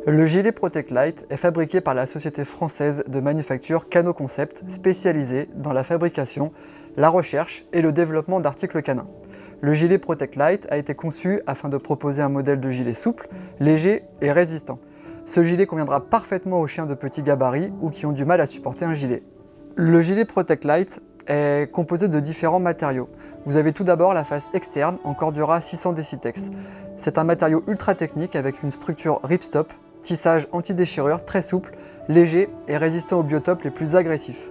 Le gilet Protect Light est fabriqué par la société française de manufacture Cano Concept, spécialisée dans la fabrication, la recherche et le développement d'articles canins. Le gilet Protect Light a été conçu afin de proposer un modèle de gilet souple, léger et résistant. Ce gilet conviendra parfaitement aux chiens de petits gabarits ou qui ont du mal à supporter un gilet. Le gilet Protect Light est composé de différents matériaux. Vous avez tout d'abord la face externe en Cordura 600 Decitex. C'est un matériau ultra technique avec une structure ripstop, tissage anti-déchirure très souple, léger et résistant aux biotopes les plus agressifs.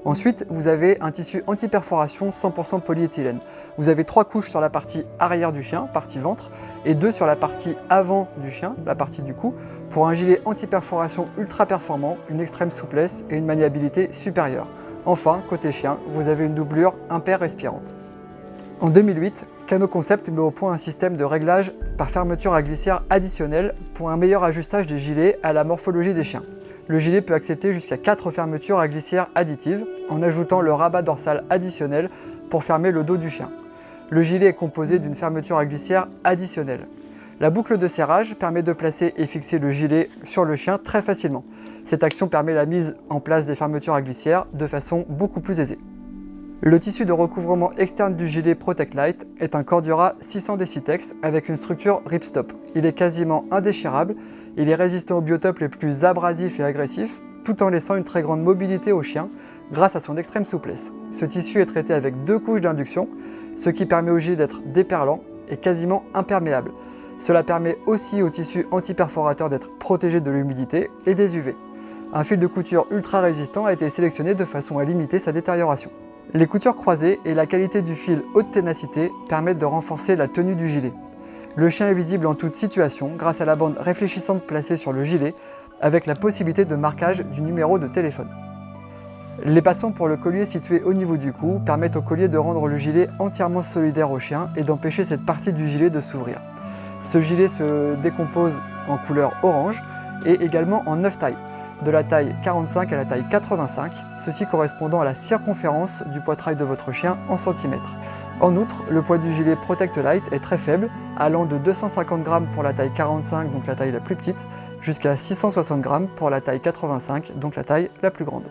Ensuite, vous avez un tissu anti-perforation 100% polyéthylène. Vous avez 3 couches sur la partie arrière du chien, partie ventre, et 2 sur la partie avant du chien, la partie du cou, pour un gilet anti-perforation ultra performant, une extrême souplesse et une maniabilité supérieure. Enfin, côté chien, vous avez une doublure imper-respirante. En 2008, Cano Concept met au point un système de réglage par fermeture à glissière additionnelle pour un meilleur ajustage des gilets à la morphologie des chiens. Le gilet peut accepter jusqu'à 4 fermetures à glissière additives en ajoutant le rabat dorsal additionnel pour fermer le dos du chien. Le gilet est composé d'une fermeture à glissière additionnelle. La boucle de serrage permet de placer et fixer le gilet sur le chien très facilement. Cette action permet la mise en place des fermetures à glissière de façon beaucoup plus aisée. Le tissu de recouvrement externe du gilet Protect Light est un Cordura 600 Decitex avec une structure ripstop. Il est quasiment indéchirable, il est résistant aux biotopes les plus abrasifs et agressifs, tout en laissant une très grande mobilité au chien grâce à son extrême souplesse. Ce tissu est traité avec 2 couches d'induction, ce qui permet au gilet d'être déperlant et quasiment imperméable. Cela permet aussi au tissu anti-perforateur d'être protégé de l'humidité et des UV. Un fil de couture ultra résistant a été sélectionné de façon à limiter sa détérioration. Les coutures croisées et la qualité du fil haute ténacité permettent de renforcer la tenue du gilet. Le chien est visible en toute situation grâce à la bande réfléchissante placée sur le gilet avec la possibilité de marquage du numéro de téléphone. Les passants pour le collier situé au niveau du cou permettent au collier de rendre le gilet entièrement solidaire au chien et d'empêcher cette partie du gilet de s'ouvrir. Ce gilet se décompose en couleur orange et également en 9 tailles, de la taille 45 à la taille 85, ceci correspondant à la circonférence du poitrail de votre chien en centimètres. En outre, le poids du gilet Protect Light est très faible, allant de 250 g pour la taille 45, donc la taille la plus petite, jusqu'à 660 g pour la taille 85, donc la taille la plus grande.